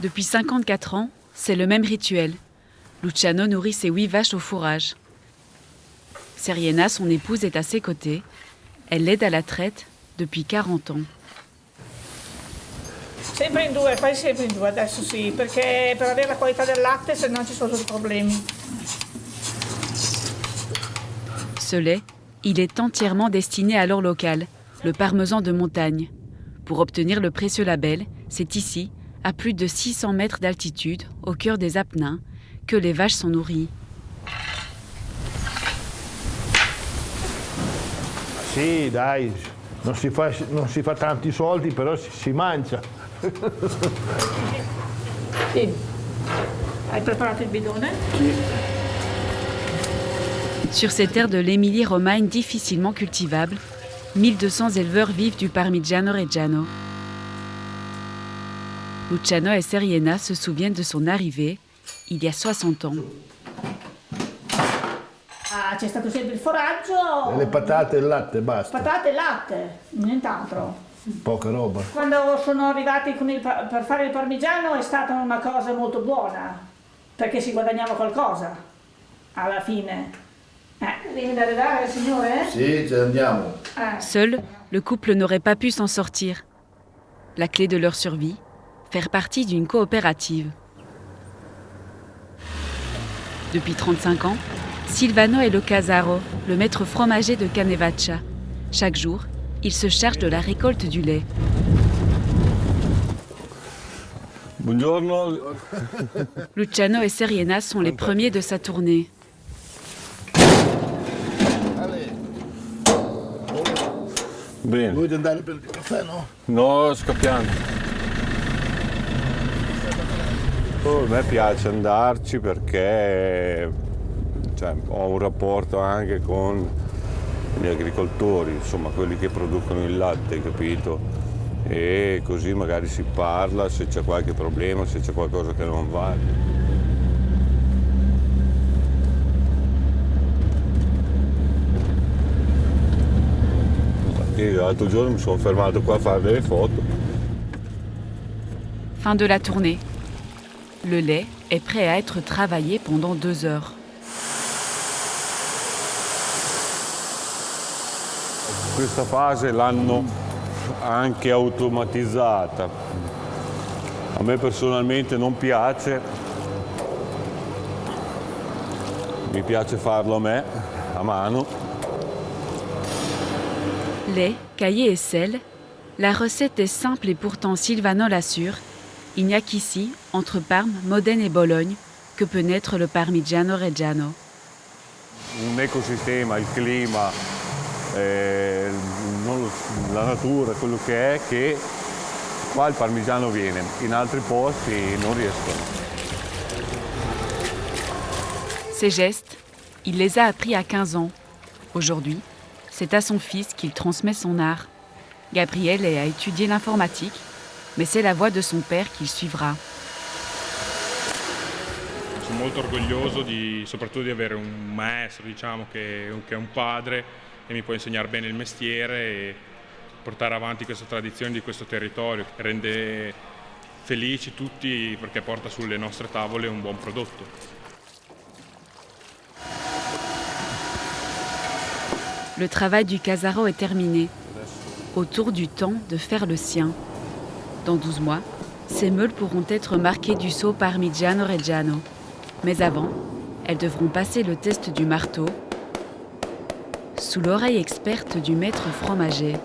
Depuis 54 ans, c'est le même rituel. Luciano nourrit ses 8 vaches au fourrage. Seriena, son épouse, est à ses côtés. Elle l'aide à la traite depuis 40 ans. Sempre in due, fai sempre in due adesso sì, perché per avere la qualità del latte se no ci sono dei problemi. Ce lait, il est entièrement destiné à l'or local, le parmesan de montagne. Pour obtenir le précieux label, c'est ici, à plus de 600 mètres d'altitude, au cœur des Apennins, que les vaches sont nourries. Sì, dai, non si fa tanti soldi, però si mangia. Sì. Hai preparato il bidone? Sì. Sur ces terres de l'Émilie-Romagne difficilement cultivables, 1200 éleveurs vivent du Parmigiano Reggiano. Luciano et Seriena se souviennent de son arrivée il y a 60 ans. Ah, c'è stato sempre il foraggio. E le patate e il latte, basta. Patate e latte, nient'altro. Poca roba. Quando sono arrivati per fare il parmigiano è stata una cosa molto buona, perché si guadagnava qualcosa alla fine. Devi dare, signore? Sì, ci andiamo. Seul, le couple n'aurait pas pu s'en sortir. La clé de leur survie, faire partie d'une coopérative. Depuis 35 ans, Silvano est le casaro, le maître fromager de Canevaccia. Chaque jour, il se charge de la récolte du lait. Buongiorno. Luciano et Seriena sont les premiers de sa tournée. Bene. Vuoi andare per il caffè, no? No, scappiamo. A me piace andarci perché ho un rapporto anche con gli agricoltori, insomma quelli che producono il latte, capito? E così magari si parla se c'è qualche problema, se c'è qualcosa che non va. Infatti l'altro giorno mi sono fermato qua a fare delle foto. Fin de la tournée. Le lait est prêt à être travaillé pendant 2 heures. Questa fase l'hanno anche automatizzata. A me personalmente non piace, mi piace farlo a me, a mano. Lait, caillé et sel, la recette est simple et pourtant Silvano l'assure, il n'y a qu'ici, entre Parme, Modène et Bologne, que peut naître le Parmigiano Reggiano. Un ecosistema, il clima, la natura, quello che qua il parmigiano viene, in altri posti non riescono. Ces gestes, il les a appris à 15 ans. Aujourd'hui, c'est à son fils qu'il transmet son art. Gabriele a étudié l'informatique, mais c'est la voie de son père qu'il suivra. Sono molto orgoglioso soprattutto di avere un maestro, diciamo, che è un padre e mi può insegnare bene il mestiere e portare avanti questa tradizione di questo territorio. Rende felici tutti perché porta sulle nostre tavole un buon prodotto. Le travail du casaro est terminé. Autour du temps de faire le sien. Dans 12 mois, ces meules pourront être marquées du sceau Parmigiano Reggiano. Mais avant, elles devront passer le test du marteau sous l'oreille experte du maître fromager.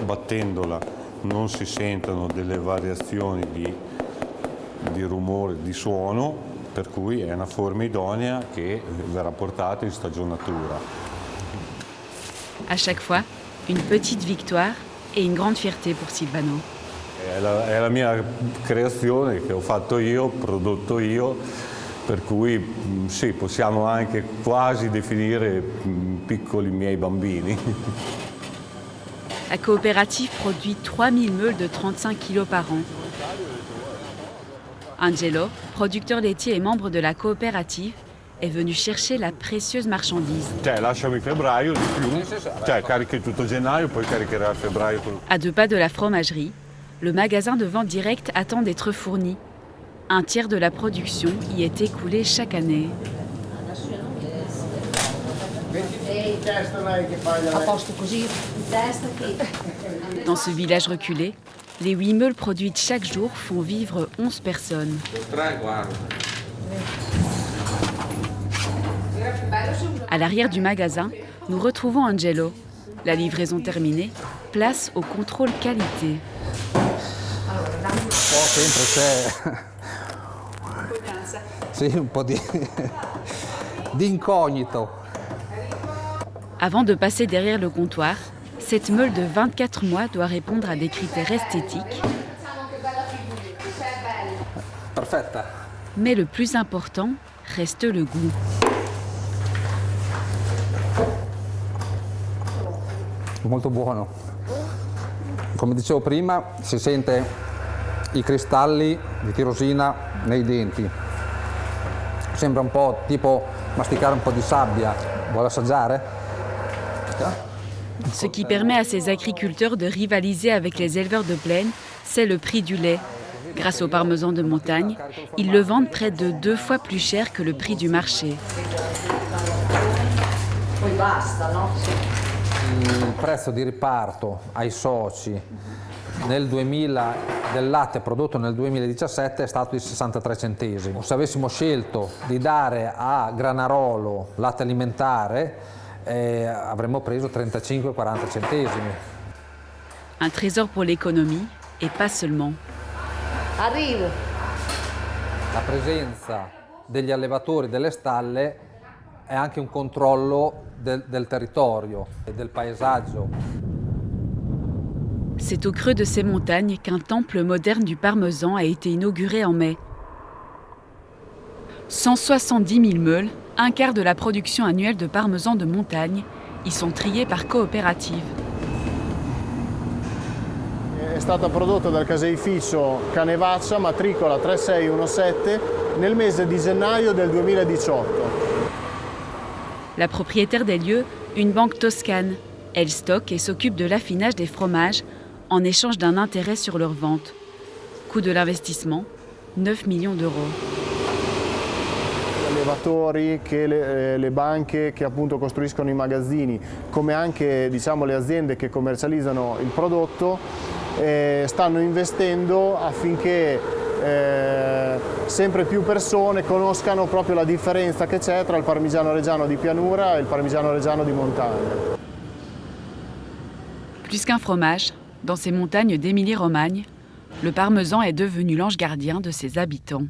Battendola non si sentono delle variazioni di rumore, di suono, per cui è una forma idonea che verrà portata in stagionatura. À chaque fois, une petite victoire et une grande fierté pour Silvano. È la mia creazione che ho fatto io, prodotto io, per cui sì, possiamo anche quasi definire piccoli miei bambini. La coopérative produit 3000 meules de 35 kg par an. Angelo, producteur laitier et membre de la coopérative, est venu chercher la précieuse marchandise. Lasciami febbraio di più, carichi tutto gennaio, poi caricherai a febbraio. À 2 pas de la fromagerie, le magasin de vente directe attend d'être fourni. Un tiers de la production y est écoulé chaque année. Dans ce village reculé, les 8 meules produites chaque jour font vivre 11 personnes. À l'arrière du magasin, nous retrouvons Angelo. La livraison terminée, place au contrôle qualité. Sempre c'è sì, un po' di incognito. Avant de passer derrière le comptoir, cette meule de 24 mois doit répondre à des critères esthétiques. Perfetta. Mais le plus important reste le goût. Molto buono. Come dicevo prima, si sente i cristalli di tirosina nei denti. Sembra un po' tipo masticare un po' di sabbia. Vuole assaggiare? Ce qui permet à ces agriculteurs de rivaliser avec les éleveurs de plaine, c'est le prix du lait. Grâce au parmesan de montagne, ils le vendent près de 2 fois plus cher que le prix du marché. Il prezzo di riparto ai soci nel 2000 del latte prodotto nel 2017 è stato di 63 centesimi. Se avessimo scelto di dare a Granarolo latte alimentare avremmo preso 35-40 centesimi. Un trésor pour l'économie et pas seulement. Arrivo. La presenza degli allevatori delle stalle è anche un controllo del territorio e del paesaggio. C'est au creux de ces montagnes qu'un temple moderne du parmesan a été inauguré en mai. 170 000 meules, un quart de la production annuelle de parmesan de montagne, y sont triées par coopérative. È stata prodotta dal caseificio Canevaccia, matricola 3617, nel mese di gennaio del 2018. La propriétaire des lieux, une banque toscane. Elle stocke et s'occupe de l'affinage des fromages en échange d'un intérêt sur leur vente. Coût de l'investissement, 9 millions d'euros. Gli allevatori, che le banche che appunto costruiscono i magazzini, come anche diciamo, le aziende che commercializzano il prodotto, stanno investendo affinché sempre più persone conoscano proprio la differenza che c'è tra il parmigiano reggiano di pianura e il parmigiano reggiano di montagna. Plus qu'un fromage, dans ces montagnes d'Émilie-Romagne, le parmesan est devenu l'ange gardien de ses habitants.